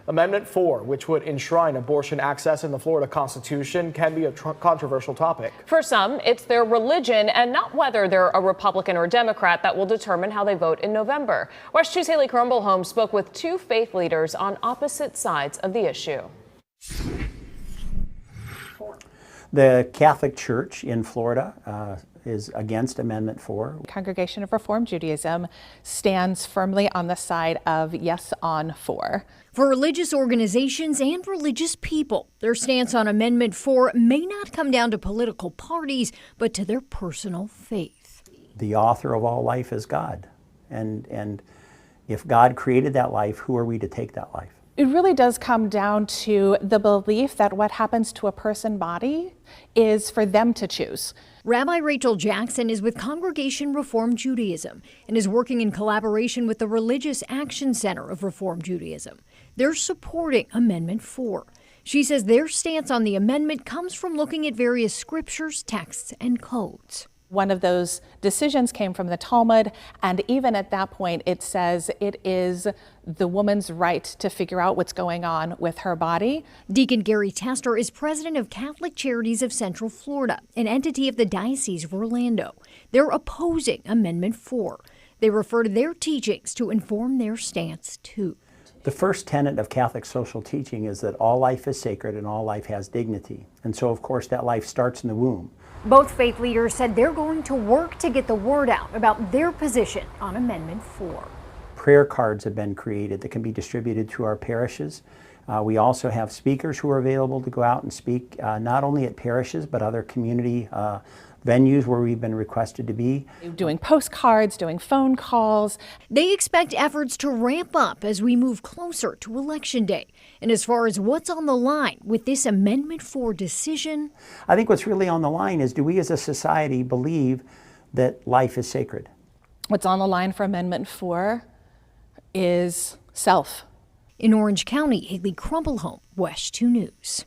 Amendment 4, which would enshrine abortion access in the Florida Constitution, can be a controversial topic. For some, it's their religion and not whether they're a Republican or Democrat that will determine how they vote in November. WESH 2's Haley Crumblehome spoke with two faith leaders on opposite sides of the issue. The Catholic Church in Florida is against Amendment 4. Congregation of Reformed Judaism stands firmly on the side of yes on 4. For religious organizations and religious people, their stance on Amendment 4 may not come down to political parties, but to their personal faith. The author of all life is God. And if God created that life, who are we to take that life? It really does come down to the belief that what happens to a person's body is for them to choose. Rabbi Rachel Jackson is with Congregation Reformed Judaism and is working in collaboration with the Religious Action Center of Reformed Judaism. They're supporting Amendment 4. She says their stance on the amendment comes from looking at various scriptures, texts, and codes. One of those decisions came from the Talmud, and even at that point, it says it is the woman's right to figure out what's going on with her body. Deacon Gary Tester is president of Catholic Charities of Central Florida, an entity of the Diocese of Orlando. They're opposing Amendment 4. They refer to their teachings to inform their stance, too. The first tenet of Catholic social teaching is that all life is sacred and all life has dignity. And so, of course, that life starts in the womb. Both faith leaders said they're going to work to get the word out about their position on Amendment 4. Prayer cards have been created that can be distributed to our parishes. We also have speakers who are available to go out and speak not only at parishes but other community venues where we've been requested to be. Doing postcards, doing phone calls. They expect efforts to ramp up as we move closer to Election Day. And as far as what's on the line with this Amendment 4 decision, I think what's really on the line is, do we as a society believe that life is sacred? What's on the line for Amendment 4 is self. In Orange County, Haley Crumblehome, WESH 2 News.